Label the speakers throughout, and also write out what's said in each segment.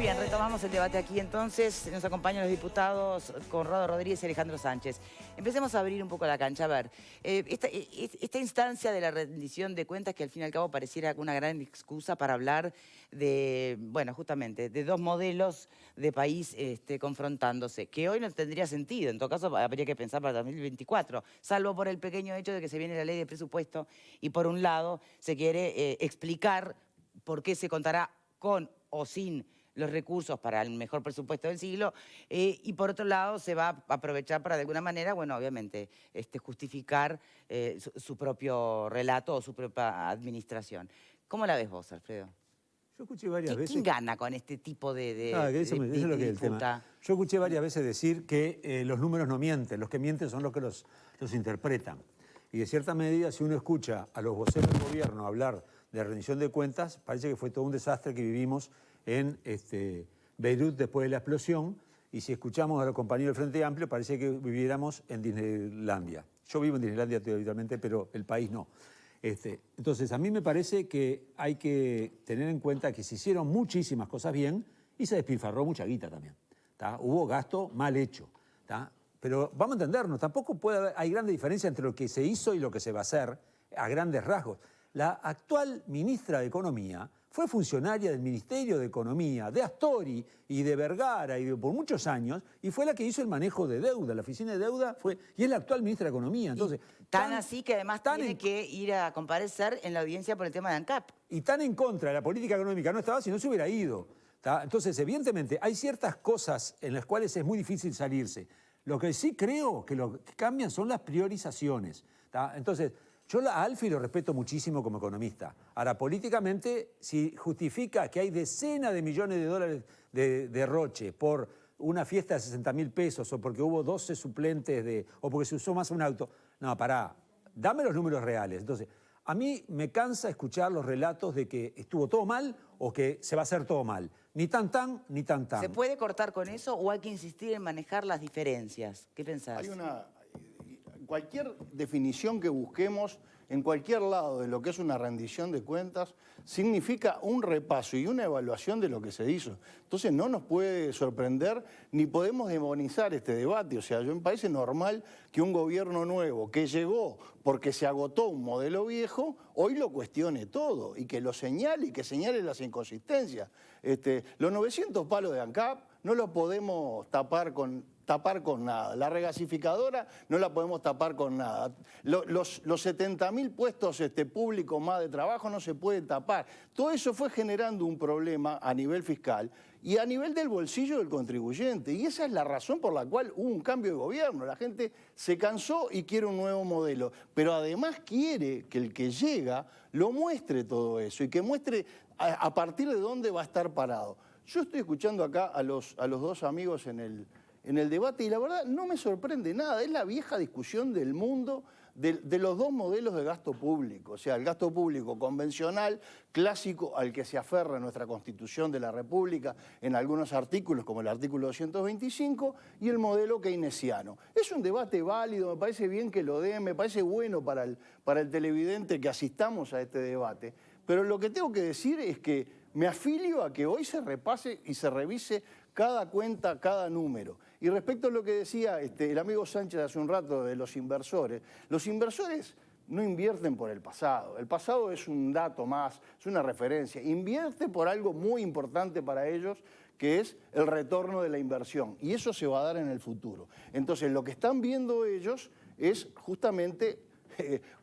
Speaker 1: bien, retomamos el debate aquí entonces. Nos acompañan los diputados Conrado Rodríguez y Alejandro Sánchez. Empecemos a abrir un poco la cancha. A ver, esta instancia de la rendición de cuentas que al fin y al cabo pareciera una gran excusa para hablar de, bueno, justamente, de dos modelos de país confrontándose, que hoy no tendría sentido. En todo caso, habría que pensar para 2024, salvo por el pequeño hecho de que se viene la ley de presupuesto y por un lado se quiere explicar por qué se contará con o sin los recursos para el mejor presupuesto del siglo, y por otro lado se va a aprovechar para de alguna manera, bueno, obviamente, justificar su propio relato o su propia administración. ¿Cómo la ves vos, Alfredo?
Speaker 2: Yo escuché varias veces...
Speaker 1: ¿Quién gana con este tipo de
Speaker 2: eso es lo que es el
Speaker 1: disputa?
Speaker 2: tema. Yo escuché varias veces decir que los números no mienten, los que mienten son los que los interpretan. Y de cierta medida, si uno escucha a los voceros del gobierno hablar de rendición de cuentas, parece que fue todo un desastre que vivimos en Beirut después de la explosión, y si escuchamos a los compañeros del Frente Amplio, parece que viviéramos en Disneylandia. Yo vivo en Disneylandia teóricamente, pero el país no. Entonces, a mí me parece que hay que tener en cuenta que se hicieron muchísimas cosas bien y se despilfarró mucha guita también. ¿Tá? Hubo gasto mal hecho. ¿Tá? Pero vamos a entendernos, tampoco hay grande diferencia entre lo que se hizo y lo que se va a hacer a grandes rasgos. La actual ministra de Economía fue funcionaria del Ministerio de Economía, de Astori y de Vergara por muchos años, y fue la que hizo el manejo de deuda. La oficina de deuda fue, y es la actual ministra de Economía. Entonces,
Speaker 1: tan así que además tiene que ir a comparecer en la audiencia por el tema de ANCAP.
Speaker 2: Y tan en contra de la política económica no estaba si no se hubiera ido. ¿Tá? Entonces, evidentemente, hay ciertas cosas en las cuales es muy difícil salirse. Lo que sí creo que lo que cambian son las priorizaciones. ¿Tá? Entonces, yo a Alfie lo respeto muchísimo como economista. Ahora, políticamente, si justifica que hay decenas de millones de dólares de derroche por una fiesta de 60.000 pesos o porque hubo 12 suplentes o porque se usó más un auto, no, pará, dame los números reales. Entonces, a mí me cansa escuchar los relatos de que estuvo todo mal o que se va a hacer todo mal. Ni tan tan, ni tan tan.
Speaker 1: ¿Se puede cortar con eso o hay que insistir en manejar las diferencias? ¿Qué pensás?
Speaker 3: Cualquier definición que busquemos en cualquier lado de lo que es una rendición de cuentas significa un repaso y una evaluación de lo que se hizo. Entonces no nos puede sorprender ni podemos demonizar este debate. O sea, me parece normal que un gobierno nuevo que llegó porque se agotó un modelo viejo, hoy lo cuestione todo y que lo señale y que señale las inconsistencias. Los 900 palos de ANCAP no lo podemos tapar con nada. La regasificadora no la podemos tapar con nada. Los 70.000 puestos públicos más de trabajo no se pueden tapar. Todo eso fue generando un problema a nivel fiscal y a nivel del bolsillo del contribuyente. Y esa es la razón por la cual hubo un cambio de gobierno. La gente se cansó y quiere un nuevo modelo. Pero además quiere que el que llega lo muestre todo eso y que muestre a partir de dónde va a estar parado. Yo estoy escuchando acá a los dos amigos en el debate y la verdad no me sorprende nada. Es la vieja discusión del mundo de los dos modelos de gasto público. O sea, el gasto público convencional, clásico, al que se aferra nuestra Constitución de la República en algunos artículos, como el artículo 225, y el modelo keynesiano. Es un debate válido, me parece bien que lo den, me parece bueno para el televidente que asistamos a este debate. Pero lo que tengo que decir es que me afilio a que hoy se repase y se revise cada cuenta, cada número. Y respecto a lo que decía el amigo Sánchez hace un rato de los inversores no invierten por el pasado. El pasado es un dato más, es una referencia. Invierte por algo muy importante para ellos, que es el retorno de la inversión. Y eso se va a dar en el futuro. Entonces, lo que están viendo ellos es justamente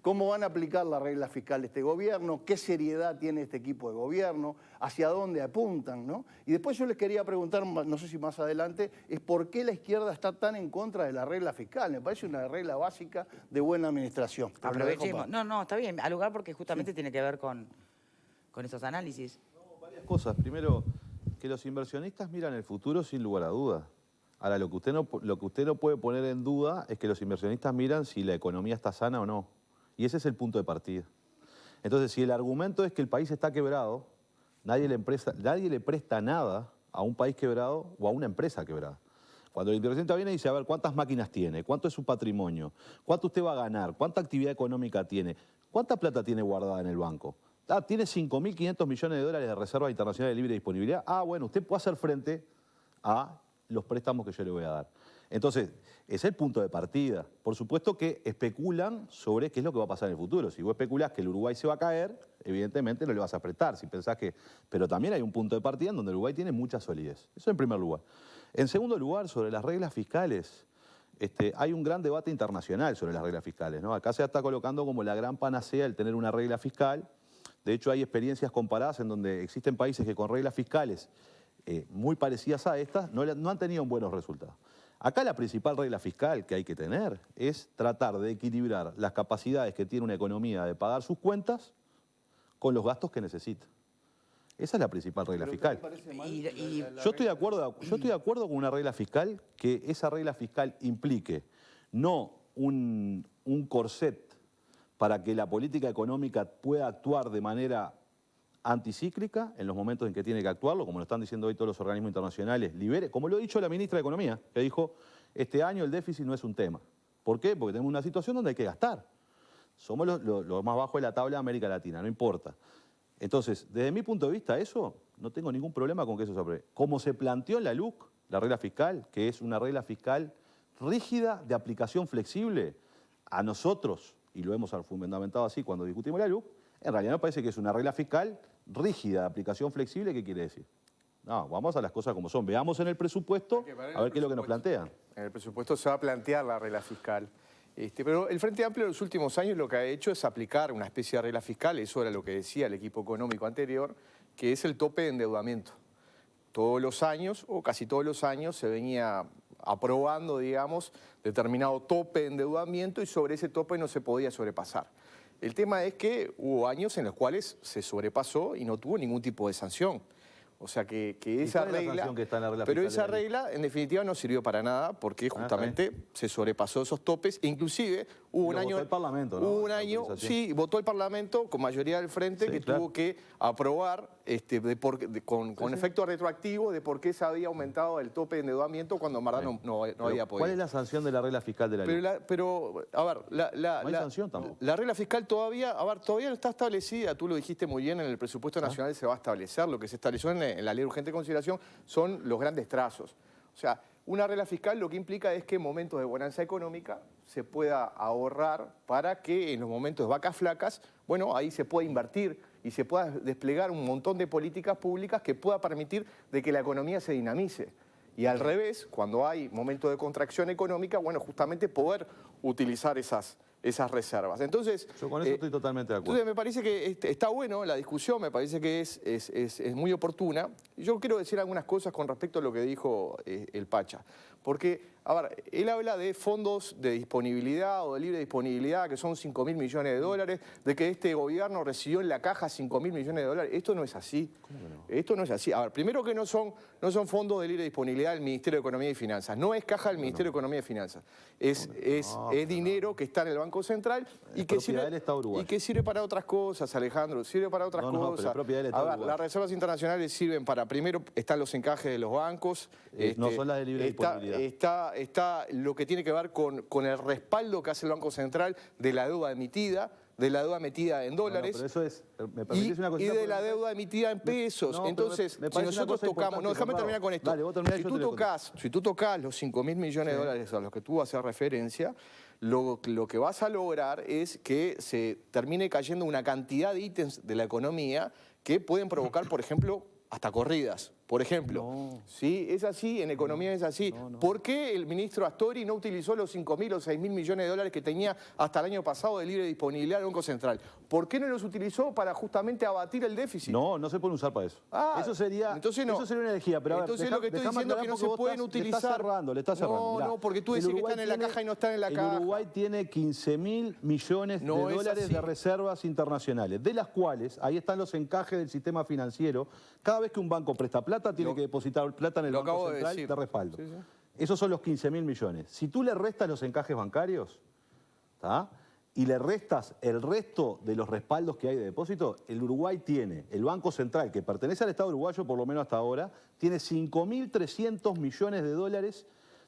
Speaker 3: cómo van a aplicar la regla fiscal de este gobierno, qué seriedad tiene este equipo de gobierno, hacia dónde apuntan, ¿no? Y después yo les quería preguntar, no sé si más adelante, es por qué la izquierda está tan en contra de la regla fiscal. Me parece una regla básica de buena administración.
Speaker 1: Aprovechemos. No, está bien, al lugar porque justamente tiene que ver con esos análisis.
Speaker 4: No, varias cosas. Primero, que los inversionistas miran el futuro sin lugar a dudas. Ahora, lo que usted no puede poner en duda es que los inversionistas miran si la economía está sana o no. Y ese es el punto de partida. Entonces, si el argumento es que el país está quebrado, nadie le presta nada a un país quebrado o a una empresa quebrada. Cuando el inversionista viene y dice, a ver, ¿cuántas máquinas tiene? ¿Cuánto es su patrimonio? ¿Cuánto usted va a ganar? ¿Cuánta actividad económica tiene? ¿Cuánta plata tiene guardada en el banco? tiene 5.500 millones de dólares de reserva internacional de libre disponibilidad. Bueno, usted puede hacer frente a los préstamos que yo le voy a dar. Entonces, ese es el punto de partida. Por supuesto que especulan sobre qué es lo que va a pasar en el futuro. Si vos especulás que el Uruguay se va a caer, evidentemente no le vas a apretar. Si pensás que... Pero también hay un punto de partida en donde el Uruguay tiene mucha solidez. Eso en primer lugar. En segundo lugar, sobre las reglas fiscales, hay un gran debate internacional sobre las reglas fiscales, ¿no? Acá se está colocando como la gran panacea el tener una regla fiscal. De hecho, hay experiencias comparadas en donde existen países que con reglas fiscales muy parecidas a estas no han tenido buenos resultados. Acá la principal regla fiscal que hay que tener es tratar de equilibrar las capacidades que tiene una economía de pagar sus cuentas con los gastos que necesita. Esa es la principal regla fiscal. Yo estoy de acuerdo con una regla fiscal, que esa regla fiscal implique no un corset para que la política económica pueda actuar de manera anticíclica en los momentos en que tiene que actuarlo, como lo están diciendo hoy todos los organismos internacionales, libere, como lo ha dicho la ministra de Economía, que dijo, este año el déficit no es un tema. ¿Por qué? Porque tenemos una situación donde hay que gastar. Somos los más bajos de la tabla de América Latina, no importa. Entonces, desde mi punto de vista, eso, no tengo ningún problema con que eso se apruebe. Como se planteó en la LUC, la regla fiscal, que es una regla fiscal rígida de aplicación flexible, a nosotros, y lo hemos fundamentado así cuando discutimos la LUC, en realidad me parece que es una regla fiscal rígida, de aplicación flexible. ¿Qué quiere decir? No, vamos a las cosas como son. Veamos en el presupuesto a ver qué es lo que nos plantean.
Speaker 5: En el presupuesto se va a plantear la regla fiscal. Pero el Frente Amplio en los últimos años lo que ha hecho es aplicar una especie de regla fiscal, eso era lo que decía el equipo económico anterior, que es el tope de endeudamiento. Todos los años, o casi todos los años, se venía aprobando, digamos, determinado tope de endeudamiento y sobre ese tope no se podía sobrepasar. El tema es que hubo años en los cuales se sobrepasó y no tuvo ningún tipo de sanción. O sea que esa regla... Pero esa regla, en definitiva, no sirvió para nada porque justamente se sobrepasó esos topes. Inclusive hubo un año...
Speaker 4: Votó el Parlamento, ¿no?
Speaker 5: Hubo un año, sí, votó el Parlamento con mayoría del Frente que tuvo que aprobar con efecto retroactivo de por qué se había aumentado el tope de endeudamiento cuando en verdad no había podido.
Speaker 4: ¿Cuál es la sanción de la regla fiscal de la ley?
Speaker 5: Pero, a ver,
Speaker 4: no hay sanción tampoco.
Speaker 5: La regla fiscal todavía no está establecida, tú lo dijiste muy bien, en el presupuesto nacional se va a establecer. Lo que se estableció en la ley de urgente consideración son los grandes trazos. O sea, una regla fiscal lo que implica es que en momentos de bonanza económica se pueda ahorrar para que en los momentos de vacas flacas, bueno, ahí se pueda invertir y se pueda desplegar un montón de políticas públicas que pueda permitir de que la economía se dinamice. Y al revés, cuando hay momentos de contracción económica, bueno, justamente poder utilizar esas reservas. Entonces,
Speaker 4: yo con eso estoy totalmente de acuerdo.
Speaker 5: Entonces me parece que está bueno la discusión, me parece que es muy oportuna. Yo quiero decir algunas cosas con respecto a lo que dijo el Pacha. Porque, a ver, él habla de fondos de disponibilidad o de libre disponibilidad, que son 5.000 millones de dólares, de que este gobierno recibió en la caja 5.000 millones de dólares. Esto no es así.
Speaker 4: ¿Cómo que no?
Speaker 5: Esto no es así. A ver, primero que no son fondos de libre disponibilidad del Ministerio de Economía y Finanzas. No es caja del Ministerio de Economía y Finanzas. Es dinero que está en el Banco Central y que sirve para otras cosas, Alejandro. Sirve para otras cosas.
Speaker 4: Pero es propiedad del Estado uruguayo.
Speaker 5: Las reservas internacionales sirven para, primero, están los encajes de los bancos.
Speaker 4: No son las de libre disponibilidad.
Speaker 5: Está lo que tiene que ver con el respaldo que hace el Banco Central de la deuda emitida, en dólares.
Speaker 4: Pero eso es, me permitís una cosita.
Speaker 5: Y de la deuda emitida en pesos. Entonces, si nosotros tocamos... No, déjame terminar con esto.
Speaker 4: Dale, vos terminás,
Speaker 5: si tú tocas los 5.000 millones de dólares a los que tú haces referencia, lo que vas a lograr es que se termine cayendo una cantidad de ítems de la economía que pueden provocar, por ejemplo, hasta corridas. Por ejemplo, ¿sí? Es así, en economía es así. ¿Por qué el ministro Astori no utilizó los 5.000 o 6.000 millones de dólares que tenía hasta el año pasado de libre disponibilidad del Banco Central? ¿Por qué no los utilizó para justamente abatir el déficit?
Speaker 4: No se pueden usar para eso. Eso sería una herejía. Pero
Speaker 5: entonces lo que estoy diciendo es que no se pueden utilizar.
Speaker 4: Le estás cerrando.
Speaker 5: No, porque tú decís que están en la caja y no están en la caja.
Speaker 4: El Uruguay tiene 15.000 millones de dólares de reservas internacionales, de las cuales, ahí están los encajes del sistema financiero. Cada vez que un banco presta plata, tiene que depositar plata en el Banco Central de respaldo. Sí. Esos son los 15.000 millones. Si tú le restas los encajes bancarios, ¿tá? Y le restas el resto de los respaldos que hay de depósito, el Uruguay tiene, el Banco Central, que pertenece al Estado uruguayo por lo menos hasta ahora, tiene 5.300 millones de dólares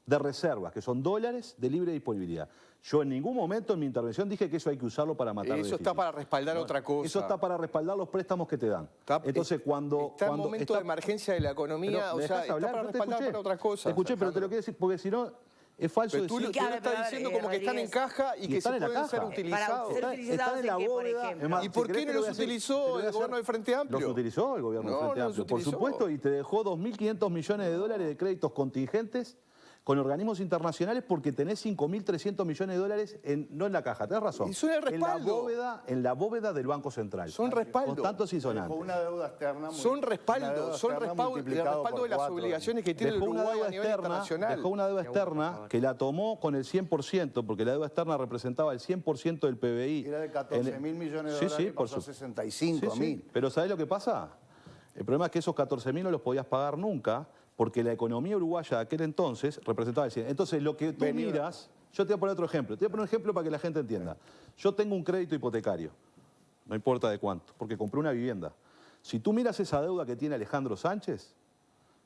Speaker 4: de reservas, que son dólares de libre disponibilidad. Yo en ningún momento en mi intervención dije que eso hay que usarlo para matar
Speaker 5: Eso está para respaldar otra cosa.
Speaker 4: Eso está para respaldar los préstamos que te dan. Entonces,
Speaker 5: Está en momento de emergencia de la economía, o sea, está para respaldar para otra cosa.
Speaker 4: Te escuché, pero te lo quiero decir, porque si no, es falso
Speaker 5: Pero tú
Speaker 4: decir...
Speaker 5: lo estás diciendo como que están en caja y que se
Speaker 4: están en la
Speaker 5: pueden ser
Speaker 4: caja.
Speaker 5: utilizados.
Speaker 1: Para ser utilizados
Speaker 4: en la
Speaker 1: ¿en qué, por
Speaker 4: bóveda.
Speaker 1: ejemplo?
Speaker 4: Es más,
Speaker 5: ¿Y por
Speaker 4: si
Speaker 5: qué
Speaker 4: querés
Speaker 5: no
Speaker 4: te voy
Speaker 5: los
Speaker 4: a hacer-
Speaker 5: utilizó
Speaker 4: te voy a
Speaker 5: el
Speaker 4: hacer-
Speaker 5: gobierno del Frente Amplio?
Speaker 4: Los utilizó el gobierno del
Speaker 5: No,
Speaker 4: Frente
Speaker 5: no los
Speaker 4: Amplio, por
Speaker 5: utilizó.
Speaker 4: supuesto, y te dejó 2.500 millones de dólares de créditos contingentes con organismos internacionales porque tenés 5.300 millones de dólares no en la caja, tenés razón.
Speaker 5: Y son el respaldo.
Speaker 4: En la bóveda del Banco Central.
Speaker 5: Son respaldo.
Speaker 4: Constantes y sonantes.
Speaker 3: Con una deuda externa.
Speaker 5: Son respaldo, son
Speaker 3: el
Speaker 5: respaldo de las obligaciones que tiene el
Speaker 4: Dejó una
Speaker 5: Uruguay
Speaker 4: deuda
Speaker 5: a nivel
Speaker 4: externa,
Speaker 5: internacional.
Speaker 4: dejó una deuda externa que la tomó con el 100%, porque la deuda externa representaba el 100% del PBI.
Speaker 3: Era de 14.000 millones de
Speaker 4: Sí,
Speaker 3: dólares
Speaker 4: sí,
Speaker 3: y pasó a
Speaker 4: Sí,
Speaker 3: 65.000.
Speaker 4: sí. Pero ¿sabés lo que pasa? El problema es que esos 14.000 no los podías pagar nunca porque la economía uruguaya de aquel entonces representaba el 100%. Entonces, lo que tú miras... Yo te voy a poner otro ejemplo. Te voy a poner un ejemplo para que la gente entienda. Yo tengo un crédito hipotecario, no importa de cuánto, porque compré una vivienda. Si tú miras esa deuda que tiene Alejandro Sánchez,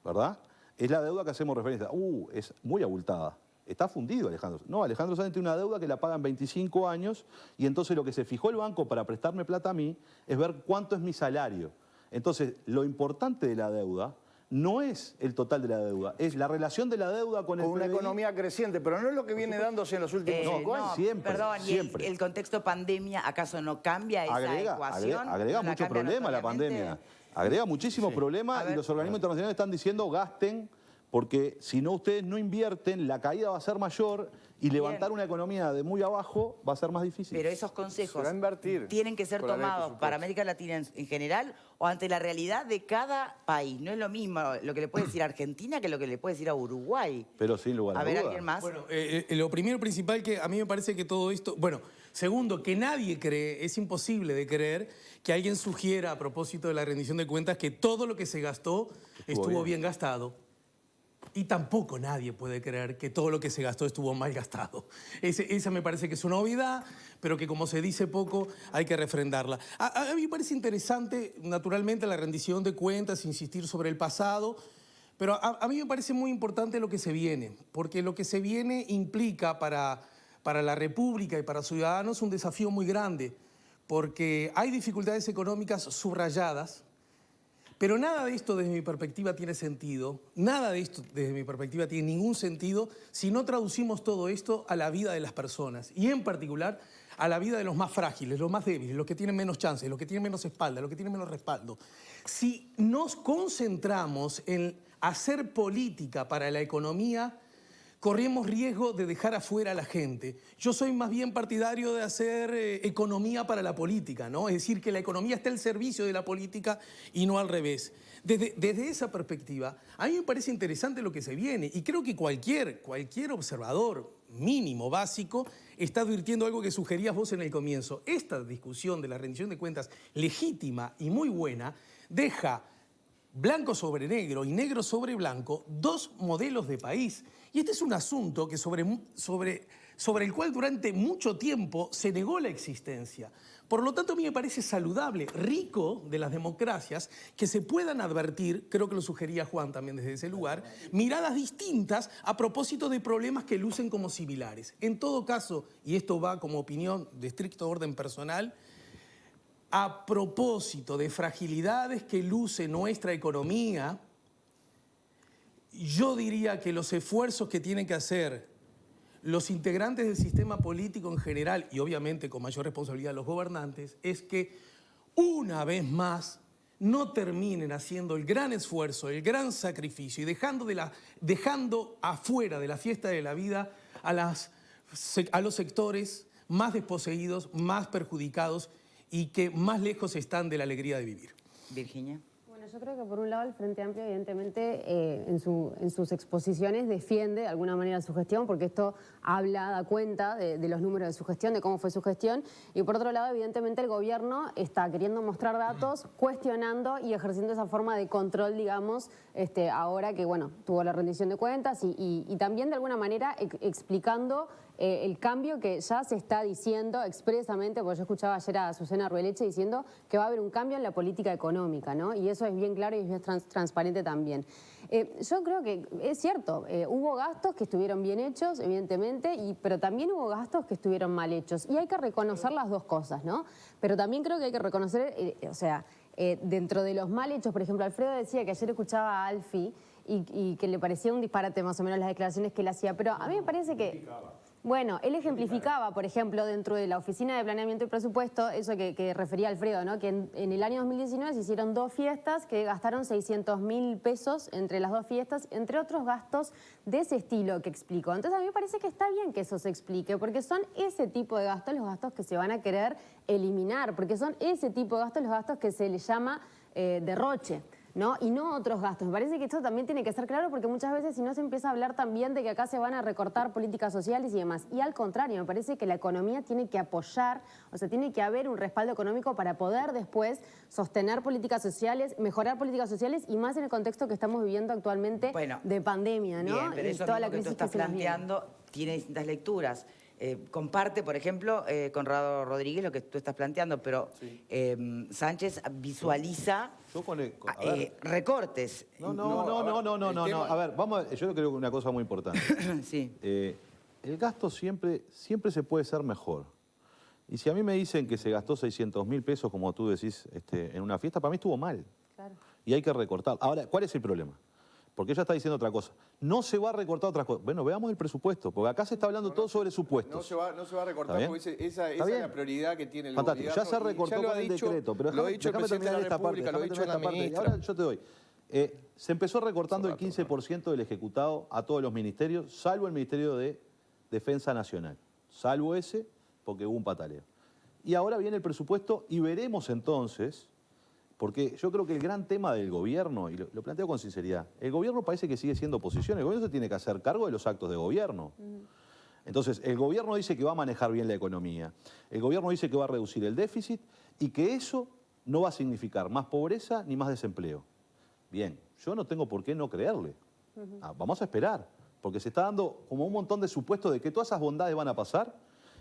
Speaker 4: ¿verdad? Es la deuda que hacemos referencia. Es muy abultada. Está fundido Alejandro. No, Alejandro Sánchez tiene una deuda que la pagan 25 años y entonces lo que se fijó el banco para prestarme plata a mí es ver cuánto es mi salario. Entonces, lo importante de la deuda no es el total de la deuda, es la relación de la deuda con el
Speaker 3: Con una
Speaker 4: PBI.
Speaker 3: economía creciente, pero no es lo que viene dándose en los últimos 5 años.
Speaker 4: siempre,
Speaker 1: Perdón,
Speaker 4: siempre.
Speaker 1: ¿y el contexto pandemia acaso no cambia esa ecuación?
Speaker 4: Agrega
Speaker 1: ¿No la
Speaker 4: mucho
Speaker 1: cambia
Speaker 4: problema la
Speaker 1: notoriamente?
Speaker 4: pandemia. Agrega muchísimos problemas y los organismos internacionales están diciendo gasten, porque si no ustedes no invierten, la caída va a ser mayor y levantar una economía de muy abajo va a ser más difícil.
Speaker 1: Pero esos
Speaker 5: Se
Speaker 1: consejos
Speaker 5: va a invertir
Speaker 1: tienen que ser
Speaker 5: con la ley de
Speaker 1: tomados
Speaker 5: presupuesto.
Speaker 1: para América Latina en general o ante la realidad de cada país. No es lo mismo lo que le puede decir a Argentina que lo que le puede decir a Uruguay.
Speaker 4: Pero sin lugar a
Speaker 1: A ver,
Speaker 4: dudas.
Speaker 1: ¿alguien más?
Speaker 6: Bueno, lo primero principal que a mí me parece que todo esto... Bueno, segundo, que nadie cree, es imposible de creer que alguien sugiera a propósito de la rendición de cuentas que todo lo que se gastó estuvo bien gastado. Y tampoco nadie puede creer que todo lo que se gastó estuvo mal gastado. Esa me parece que es una obviedad, pero que como se dice poco, hay que refrendarla. A mí me parece interesante, naturalmente, la rendición de cuentas, insistir sobre el pasado, pero a mí me parece muy importante lo que se viene, porque lo que se viene implica para la República y para los ciudadanos un desafío muy grande, porque hay dificultades económicas subrayadas. Pero nada de esto desde mi perspectiva tiene sentido, nada de esto desde mi perspectiva tiene ningún sentido si no traducimos todo esto a la vida de las personas y en particular a la vida de los más frágiles, los más débiles, los que tienen menos chances, los que tienen menos espalda, los que tienen menos respaldo. Si nos concentramos en hacer política para la economía, corremos riesgo de dejar afuera a la gente. Yo soy más bien partidario de hacer economía para la política, ¿no? Es decir, que la economía esté al servicio de la política y no al revés. Desde esa perspectiva, a mí me parece interesante lo que se viene y creo que cualquier observador mínimo, básico, está advirtiendo algo que sugerías vos en el comienzo. Esta discusión de la rendición de cuentas legítima y muy buena deja blanco sobre negro y negro sobre blanco dos modelos de país. Y este es un asunto que sobre el cual durante mucho tiempo se negó la existencia. Por lo tanto, a mí me parece saludable, rico de las democracias, que se puedan advertir, creo que lo sugería Juan también desde ese lugar, miradas distintas a propósito de problemas que lucen como similares. En todo caso, y esto va como opinión de estricto orden personal, a propósito de fragilidades que luce nuestra economía, yo diría que los esfuerzos que tienen que hacer los integrantes del sistema político en general, y obviamente con mayor responsabilidad los gobernantes, es que una vez más no terminen haciendo el gran esfuerzo, el gran sacrificio y dejando afuera de la fiesta de la vida a los sectores más desposeídos, más perjudicados y que más lejos están de la alegría de vivir.
Speaker 1: Virginia.
Speaker 7: Bueno, yo creo que por un lado el Frente Amplio evidentemente en sus exposiciones defiende de alguna manera su gestión, porque esto da cuenta de los números de su gestión, de cómo fue su gestión, y por otro lado evidentemente el gobierno está queriendo mostrar datos, cuestionando y ejerciendo esa forma de control, digamos, ahora que bueno, tuvo la rendición de cuentas y también de alguna manera explicando el cambio que ya se está diciendo expresamente, porque yo escuchaba ayer a Susana Rueleche diciendo que va a haber un cambio en la política económica, ¿no? Y eso es bien claro y es bien transparente también. Yo creo que es cierto, hubo gastos que estuvieron bien hechos, evidentemente, pero también hubo gastos que estuvieron mal hechos. Y hay que reconocer las dos cosas, ¿no? Pero también creo que hay que reconocer, dentro de los mal hechos, por ejemplo, Alfredo decía que ayer escuchaba a Alfi y que le parecía un disparate más o menos las declaraciones que él hacía, pero a mí me parece que... Bueno, él ejemplificaba, por ejemplo, dentro de la Oficina de Planeamiento y Presupuesto, eso que refería Alfredo, ¿no? Que en el año 2019 se hicieron 2 fiestas que gastaron 600.000 pesos entre las 2 fiestas, entre otros gastos de ese estilo que explicó. Entonces a mí me parece que está bien que eso se explique, porque son ese tipo de gastos los gastos que se van a querer eliminar, porque son ese tipo de gastos los gastos que se les llama derroche, ¿no? Y no otros gastos. Me parece que esto también tiene que ser claro porque muchas veces si no se empieza a hablar también de que acá se van a recortar políticas sociales y demás. Y al contrario, me parece que la economía tiene que apoyar, o sea, tiene que haber un respaldo económico para poder después sostener políticas sociales, mejorar políticas sociales y más en el contexto que estamos viviendo actualmente de pandemia, ¿no?
Speaker 1: Bien, pero
Speaker 7: y
Speaker 1: eso
Speaker 7: toda
Speaker 1: mismo
Speaker 7: la
Speaker 1: que tú
Speaker 7: crisis
Speaker 1: estás
Speaker 7: que se nos viene.
Speaker 1: planteando tiene distintas lecturas. Comparte, por ejemplo, Conrado Rodríguez lo que tú estás planteando, pero Sánchez visualiza recortes.
Speaker 4: No. A ver, yo creo que una cosa muy importante.
Speaker 1: Sí.
Speaker 4: El gasto siempre se puede ser mejor. Y si a mí me dicen que se gastó 600.000 pesos, como tú decís, en una fiesta, para mí estuvo mal.
Speaker 7: Claro.
Speaker 4: Y hay que recortar. Ahora, ¿cuál es el problema? Porque ella está diciendo otra cosa. No se va a recortar otras cosas. Bueno, veamos el presupuesto, porque acá se está hablando todo sobre supuestos.
Speaker 5: No se va a recortar porque esa es la prioridad que tiene el
Speaker 4: Fantástico.
Speaker 5: gobierno.
Speaker 4: Ya se recortó con el decreto, pero
Speaker 5: lo ha dicho el presidente de la República, lo ha dicho la ministra.
Speaker 4: Ahora yo te doy. Se empezó recortando el 15% del ejecutado a todos los ministerios, salvo el Ministerio de Defensa Nacional. Salvo ese, porque hubo un pataleo. Y ahora viene el presupuesto y veremos entonces... Porque yo creo que el gran tema del gobierno, y lo planteo con sinceridad, el gobierno parece que sigue siendo oposición, el gobierno se tiene que hacer cargo de los actos de gobierno. Entonces, el gobierno dice que va a manejar bien la economía, el gobierno dice que va a reducir el déficit y que eso no va a significar más pobreza ni más desempleo. Bien, yo no tengo por qué no creerle. Vamos a esperar, porque se está dando como un montón de supuestos de que todas esas bondades van a pasar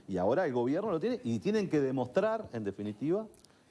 Speaker 4: y ahora el gobierno lo tiene y tienen que demostrar, en definitiva,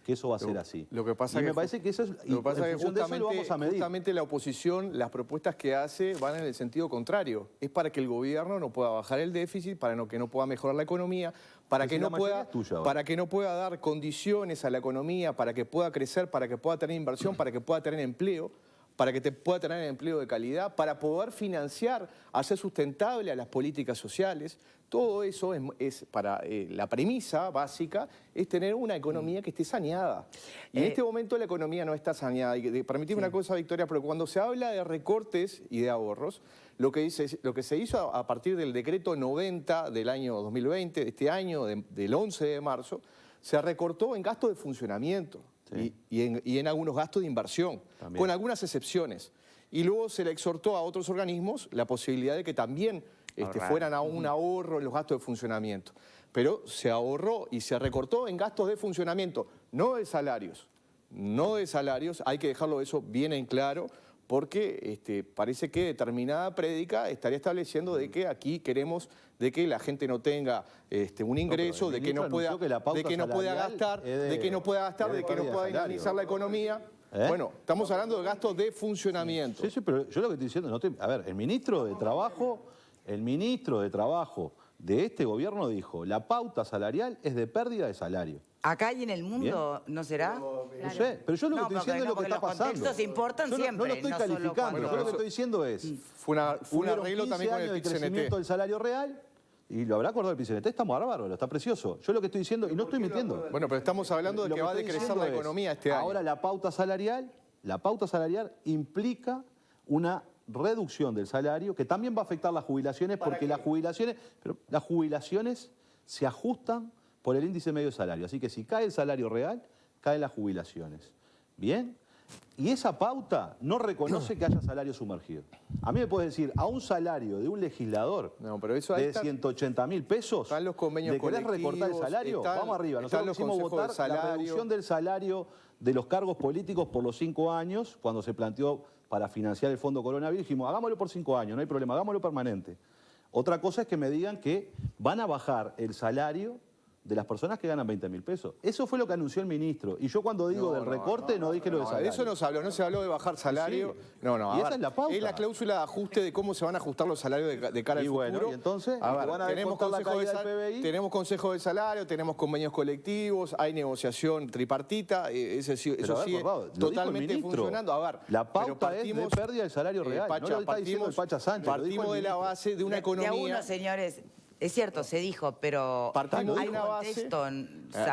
Speaker 4: que eso va a ser así.
Speaker 5: Lo que pasa
Speaker 4: me parece que eso es, y en función de eso lo vamos a medir.
Speaker 5: Justamente la oposición, las propuestas que hace van en el sentido contrario. Es para que el gobierno no pueda bajar el déficit, para que no pueda mejorar la economía, para que no pueda dar condiciones a la economía, para que pueda crecer, para que pueda tener inversión, para que pueda tener empleo, para que pueda tener empleo de calidad, para poder financiar, hacer sustentable a las políticas sociales. Todo eso es para la premisa básica es tener una economía que esté saneada. Y en este momento la economía no está saneada. Y permitime una cosa, Victoria, pero cuando se habla de recortes y de ahorros, lo que se hizo a partir del decreto 90 del año 2020, de este año, del 11 de marzo, se recortó en gastos de funcionamiento. Sí. Y en algunos gastos de inversión, también, con algunas excepciones. Y luego se le exhortó a otros organismos la posibilidad de que también fueran a un ahorro en los gastos de funcionamiento. Pero se ahorró y se recortó en gastos de funcionamiento, no de salarios. No de salarios, hay que dejarlo eso bien en claro, porque parece que determinada prédica estaría estableciendo de que aquí queremos de que la gente no tenga un ingreso, de que no pueda gastar, de que no pueda dinamizar la economía. Bueno, estamos hablando de gastos de funcionamiento.
Speaker 4: Sí, pero yo lo que estoy diciendo, a ver, el ministro de Trabajo de este gobierno dijo, la pauta salarial es de pérdida de salario.
Speaker 1: Acá y en el mundo, ¿no será?
Speaker 4: No sé, pero yo lo que estoy diciendo es lo que está pasando.
Speaker 1: Los contextos importan siempre.
Speaker 4: No lo estoy calificando, yo lo que estoy diciendo es...
Speaker 5: Fue un arreglo también con el
Speaker 4: de crecimiento del salario real, y lo habrá acordado el PIT-CNT, está bárbaro, está precioso. Yo lo que estoy diciendo, y no estoy mintiendo.
Speaker 5: Bueno, pero estamos hablando de que va a decrecer la economía este año.
Speaker 4: Ahora la pauta salarial implica una reducción del salario que también va a afectar las jubilaciones, porque las jubilaciones se ajustan por el índice medio de salario. Así que si cae el salario real, caen las jubilaciones. ¿Bien? Y esa pauta no reconoce que haya salario sumergido. A mí me puedes decir, a un salario de un legislador de 180.000 pesos,
Speaker 5: están los convenios
Speaker 4: ¿le querés recortar el salario? Vamos arriba. Nosotros quisimos votar la reducción del salario de los cargos políticos por los 5 años, cuando se planteó para financiar el fondo coronavirus, dijimos, hagámoslo por 5 años, no hay problema, hagámoslo permanente. Otra cosa es que me digan que van a bajar el salario de las personas que ganan 20.000 pesos. Eso fue lo que anunció el ministro. Y yo cuando digo del recorte no dije lo de salario.
Speaker 5: De eso no se habló de bajar salario.
Speaker 4: Sí.
Speaker 5: No,
Speaker 4: Y esa es la pauta.
Speaker 5: Es la cláusula de ajuste de cómo se van a ajustar los salarios de cara al
Speaker 4: Y bueno,
Speaker 5: futuro.
Speaker 4: y entonces,
Speaker 5: A ver,
Speaker 4: van a descontar la caída del PBI.
Speaker 5: tenemos consejo de salario, tenemos convenios colectivos, hay negociación tripartita, eso
Speaker 4: Pero a ver,
Speaker 5: sigue
Speaker 4: por favor, lo dijo el
Speaker 5: totalmente
Speaker 4: ministro.
Speaker 5: funcionando. A ver,
Speaker 4: La
Speaker 5: pero
Speaker 4: pauta es de pérdida del salario real. No lo está diciendo el Pacha Sánchez, lo dijo
Speaker 5: Partimos
Speaker 4: el
Speaker 5: de la
Speaker 4: ministro.
Speaker 5: base de una
Speaker 1: De a
Speaker 5: economía...
Speaker 1: uno, señores. Es cierto, se dijo, pero
Speaker 5: Partimos
Speaker 1: hay
Speaker 5: de
Speaker 1: un
Speaker 5: una base.
Speaker 1: contexto,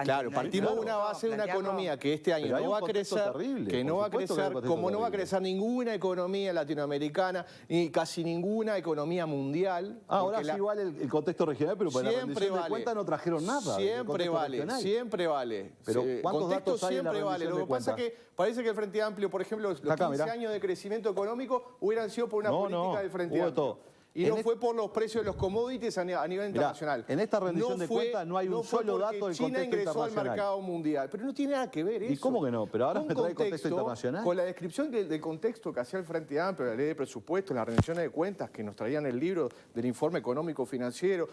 Speaker 5: Claro, partimos de una base de una
Speaker 1: plantearlo.
Speaker 5: economía que este año
Speaker 4: Pero hay
Speaker 5: no
Speaker 4: un
Speaker 5: va a
Speaker 4: contexto
Speaker 5: crecer,
Speaker 4: terrible,
Speaker 5: que no
Speaker 4: por
Speaker 5: va a
Speaker 4: supuesto que hay
Speaker 5: crecer,
Speaker 4: un contexto
Speaker 5: como no va a
Speaker 4: terrible.
Speaker 5: crecer ninguna economía latinoamericana, ni casi ninguna economía mundial.
Speaker 4: Ahora
Speaker 5: porque
Speaker 4: sí vale el contexto regional, pero para la
Speaker 5: siempre
Speaker 4: rendición de
Speaker 5: vale.
Speaker 4: cuentas no trajeron nada. del
Speaker 5: Siempre
Speaker 4: contexto
Speaker 5: vale,
Speaker 4: regional.
Speaker 5: siempre vale.
Speaker 4: Pero
Speaker 5: Sí,
Speaker 4: ¿cuántos
Speaker 5: contexto
Speaker 4: datos hay en la
Speaker 5: siempre vale.
Speaker 4: rendición
Speaker 5: Lo
Speaker 4: de
Speaker 5: que pasa es
Speaker 4: cuentas?
Speaker 5: que parece que el Frente Amplio, por ejemplo, los
Speaker 4: Acá,
Speaker 5: 15
Speaker 4: mirá.
Speaker 5: años de crecimiento económico hubieran sido por una
Speaker 4: No,
Speaker 5: política
Speaker 4: no,
Speaker 5: del Frente
Speaker 4: hubo
Speaker 5: Amplio.
Speaker 4: todo.
Speaker 5: Y
Speaker 4: En
Speaker 5: no
Speaker 4: este-
Speaker 5: fue por los precios de los commodities a nivel
Speaker 4: Mirá,
Speaker 5: internacional.
Speaker 4: en esta rendición de cuentas no hay un
Speaker 5: fue
Speaker 4: solo
Speaker 5: porque
Speaker 4: dato del
Speaker 5: China
Speaker 4: contexto
Speaker 5: ingresó al
Speaker 4: internacional.
Speaker 5: mercado mundial. Pero no tiene nada que ver eso.
Speaker 4: ¿Y cómo que no? Pero ahora
Speaker 5: Un
Speaker 4: me trae el contexto internacional.
Speaker 5: Con la descripción del contexto que hacía el Frente Amplio, la ley de presupuesto, las rendiciones de cuentas que nos traían el libro del informe económico financiero,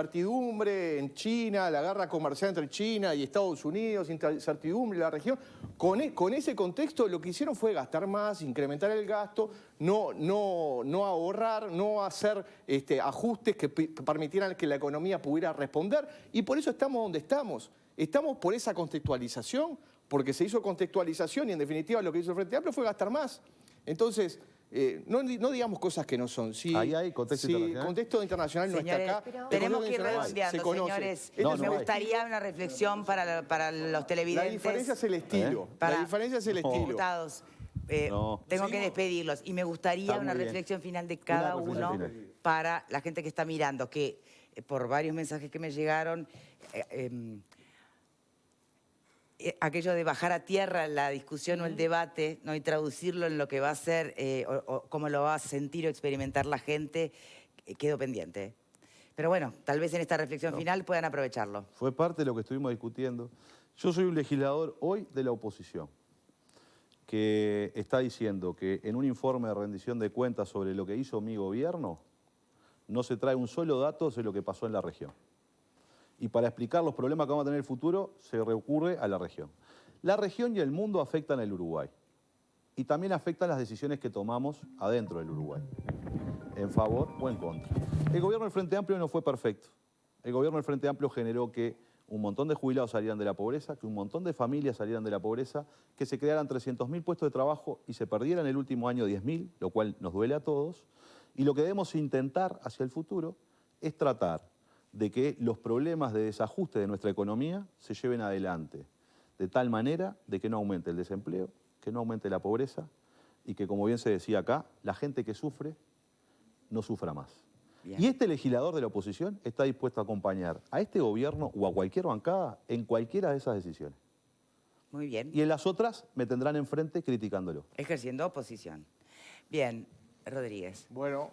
Speaker 5: incertidumbre en China, la guerra comercial entre China y Estados Unidos, incertidumbre en la región. Con ese contexto lo que hicieron fue gastar más, incrementar el gasto, no ahorrar, no hacer ajustes que permitieran que la economía pudiera responder. Y por eso estamos donde estamos. Estamos por esa contextualización, porque se hizo contextualización y en definitiva lo que hizo el Frente Amplio fue gastar más. Entonces, no digamos cosas que no son.
Speaker 4: Ahí hay contexto internacional.
Speaker 5: El contexto internacional no
Speaker 1: Señores,
Speaker 5: está acá.
Speaker 1: tenemos que ir
Speaker 5: Se
Speaker 1: redondeando,
Speaker 5: conoce.
Speaker 1: señores.
Speaker 4: No,
Speaker 1: Me
Speaker 4: no hay.
Speaker 1: gustaría una reflexión para los
Speaker 5: La
Speaker 1: televidentes.
Speaker 5: diferencia es el estilo.
Speaker 1: Para-
Speaker 5: La diferencia es el estilo.
Speaker 1: Diputados,
Speaker 4: No.
Speaker 1: tengo que despedirlos y me gustaría
Speaker 4: Está muy
Speaker 1: una
Speaker 4: bien.
Speaker 1: reflexión final de cada
Speaker 4: reflexión
Speaker 1: uno
Speaker 4: final.
Speaker 1: para la gente que está mirando, que por varios mensajes que me llegaron, aquello de bajar a tierra la discusión o el debate, ¿no? Y traducirlo en lo que va a ser o cómo lo va a sentir o experimentar la gente, quedó pendiente. Pero bueno, tal vez en esta reflexión final puedan aprovecharlo.
Speaker 4: Fue parte de lo que estuvimos discutiendo. Yo soy un legislador hoy de la oposición que está diciendo que en un informe de rendición de cuentas sobre lo que hizo mi gobierno no se trae un solo dato de lo que pasó en la región. Y para explicar los problemas que vamos a tener en el futuro, se recurre a la región. La región y el mundo afectan al Uruguay. Y también afectan las decisiones que tomamos adentro del Uruguay, en favor o en contra. El gobierno del Frente Amplio no fue perfecto. El gobierno del Frente Amplio generó que un montón de jubilados salieran de la pobreza, que un montón de familias salieran de la pobreza, que se crearan 300.000 puestos de trabajo y se perdieran el último año 10.000, lo cual nos duele a todos. Y lo que debemos intentar hacia el futuro es tratar de que los problemas de desajuste de nuestra economía se lleven adelante, de tal manera de que no aumente el desempleo, que no aumente la pobreza y que, como bien se decía acá, la gente que sufre no sufra más.
Speaker 1: Bien.
Speaker 4: Y este legislador de la oposición está dispuesto a acompañar a este gobierno o a cualquier bancada en cualquiera de esas decisiones.
Speaker 1: Muy bien.
Speaker 4: Y en las otras me tendrán enfrente criticándolo.
Speaker 1: Ejerciendo oposición. Bien, Rodríguez.
Speaker 5: Bueno,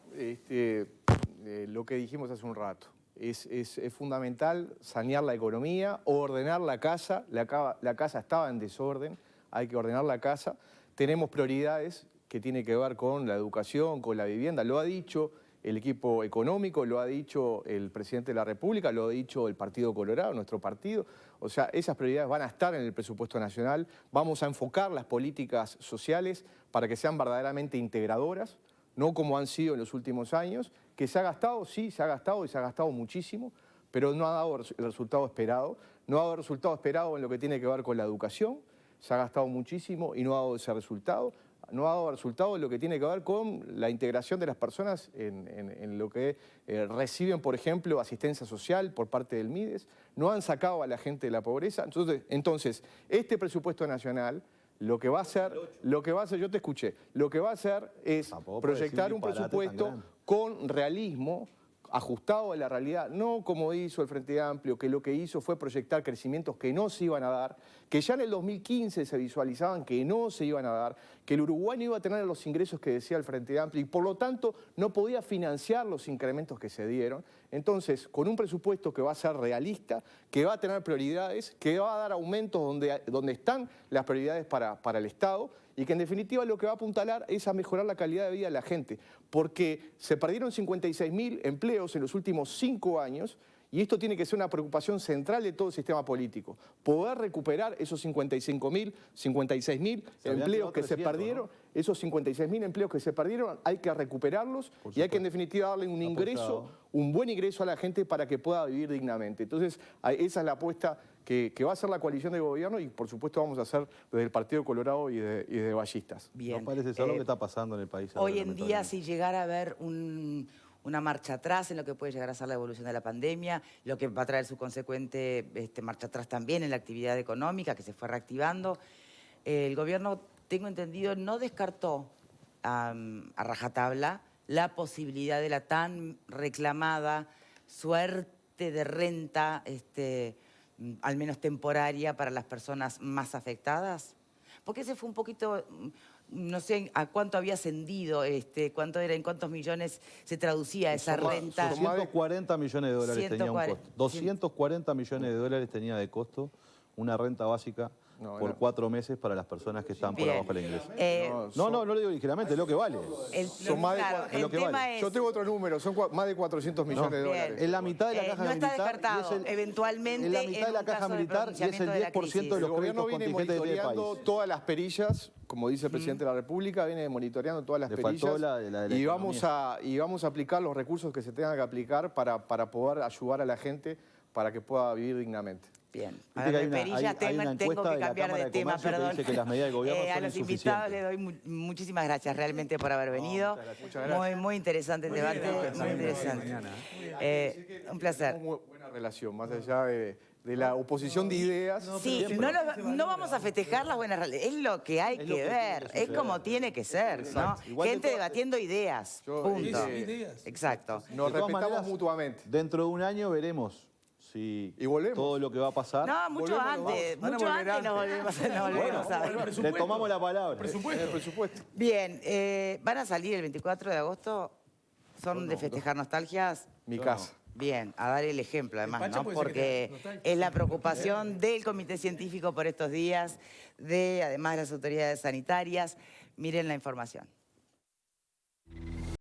Speaker 5: lo que dijimos hace un rato. Es fundamental sanear la economía, ordenar la casa. La casa estaba en desorden, hay que ordenar la casa. Tenemos prioridades que tienen que ver con la educación, con la vivienda. Lo ha dicho el equipo económico, lo ha dicho el presidente de la República, lo ha dicho el Partido Colorado, nuestro partido. O sea, esas prioridades van a estar en el presupuesto nacional. Vamos a enfocar las políticas sociales para que sean verdaderamente integradoras, no como han sido en los últimos años, que se ha gastado, sí, se ha gastado y se ha gastado muchísimo, pero no ha dado el resultado esperado. No ha dado el resultado esperado en lo que tiene que ver con la educación, se ha gastado muchísimo y no ha dado ese resultado. No ha dado resultado en lo que tiene que ver con la integración de las personas en lo que reciben, por ejemplo, asistencia social por parte del MIDES. No han sacado a la gente de la pobreza. Entonces, este presupuesto nacional lo que va a hacer, yo te escuché, lo que va a hacer es
Speaker 4: Tampoco puede
Speaker 5: proyectar
Speaker 4: decir
Speaker 5: un
Speaker 4: disparate tan
Speaker 5: presupuesto
Speaker 4: grande.
Speaker 5: con realismo, ajustado a la realidad, no como hizo el Frente Amplio, que lo que hizo fue proyectar crecimientos que no se iban a dar, que ya en el 2015 se visualizaban que no se iban a dar, que el Uruguay no iba a tener los ingresos que decía el Frente Amplio y por lo tanto no podía financiar los incrementos que se dieron. Entonces, con un presupuesto que va a ser realista, que va a tener prioridades, que va a dar aumentos donde están las prioridades para el Estado y que en definitiva lo que va a apuntalar es a mejorar la calidad de vida de la gente. Porque se perdieron 56.000 empleos en los últimos 5 años. Y esto tiene que ser una preocupación central de todo el sistema político. Poder recuperar esos 55.000, 56.000 empleos que se perdieron, esos 56.000 empleos que se perdieron, hay que recuperarlos y hay que en definitiva darle un ingreso, un buen ingreso a la gente para que pueda vivir dignamente. Entonces, esa es la apuesta que va a hacer la coalición de gobierno y por supuesto vamos a hacer desde el Partido Colorado y de Ballistas.
Speaker 1: Bien.
Speaker 4: No parece ser lo que está pasando en el país.
Speaker 1: Hoy en día, si llegara a haber una marcha atrás en lo que puede llegar a ser la evolución de la pandemia, lo que va a traer su consecuente marcha atrás también en la actividad económica que se fue reactivando. El gobierno, tengo entendido, no descartó a rajatabla la posibilidad de la tan reclamada suerte de renta, al menos temporaria, para las personas más afectadas. Porque ese fue un poquito... No sé a cuánto había ascendido, cuánto era, en cuántos millones se traducía esa renta.
Speaker 4: 240 millones de dólares tenía un costo. 240 millones de dólares tenía de costo una renta básica por 4 meses para las personas que están por abajo del ingreso. No lo digo ligeramente, es lo que vale.
Speaker 5: Son más de
Speaker 4: lo que vale.
Speaker 5: Yo tengo otro número, son más de 400 millones de dólares.
Speaker 4: En la mitad de la caja
Speaker 1: no
Speaker 4: militar.
Speaker 1: está descartado, eventualmente.
Speaker 4: En la mitad de la caja militar y es el 10% de los
Speaker 5: gobierno
Speaker 4: créditos
Speaker 5: viene
Speaker 4: contingentes del país.
Speaker 5: monitoreando todas las perillas, como dice el presidente de la República, viene monitoreando todas las
Speaker 4: Le
Speaker 5: perillas
Speaker 4: faltó la de la
Speaker 5: y vamos a aplicar los recursos que se tengan que aplicar para poder ayudar a la gente para que pueda vivir dignamente.
Speaker 1: Bien.
Speaker 4: Viste que hay una
Speaker 1: Perillas,
Speaker 4: hay una
Speaker 1: tengo
Speaker 4: encuesta
Speaker 1: que
Speaker 4: de la
Speaker 1: cambiar
Speaker 4: Cámara
Speaker 1: de
Speaker 4: de
Speaker 1: tema,
Speaker 4: Comercio que
Speaker 1: perdón.
Speaker 4: dice que las medidas del gobierno
Speaker 1: A
Speaker 4: son
Speaker 1: los invitados
Speaker 4: insuficientes.
Speaker 1: les doy muchísimas gracias realmente por haber venido.
Speaker 5: Muchas gracias.
Speaker 1: Muy interesante el debate, muy interesante. Un placer.
Speaker 5: Muy buena relación, más allá de la oposición de ideas.
Speaker 1: Sí, no vamos a festejar las buenas relaciones, es lo que hay que ver, es como tiene que ser, ¿no? Gente debatiendo ideas, punto. Exacto.
Speaker 5: Nos
Speaker 4: De todas
Speaker 5: respetamos
Speaker 4: maneras,
Speaker 5: mutuamente.
Speaker 4: Dentro de un año veremos si
Speaker 5: Y volvemos.
Speaker 4: todo lo que va a pasar.
Speaker 1: No, mucho antes nos volvemos a ver.
Speaker 4: Le tomamos la palabra.
Speaker 5: El presupuesto.
Speaker 1: Bien, van a salir el 24 de agosto, son de festejar nostalgias.
Speaker 5: Mi casa.
Speaker 1: Bien, a dar el ejemplo además,
Speaker 6: Pacha
Speaker 1: ¿no?
Speaker 6: puede ser que
Speaker 1: Porque
Speaker 6: tenga
Speaker 1: es la preocupación del Comité Científico por estos días, además de las autoridades sanitarias. Miren la información.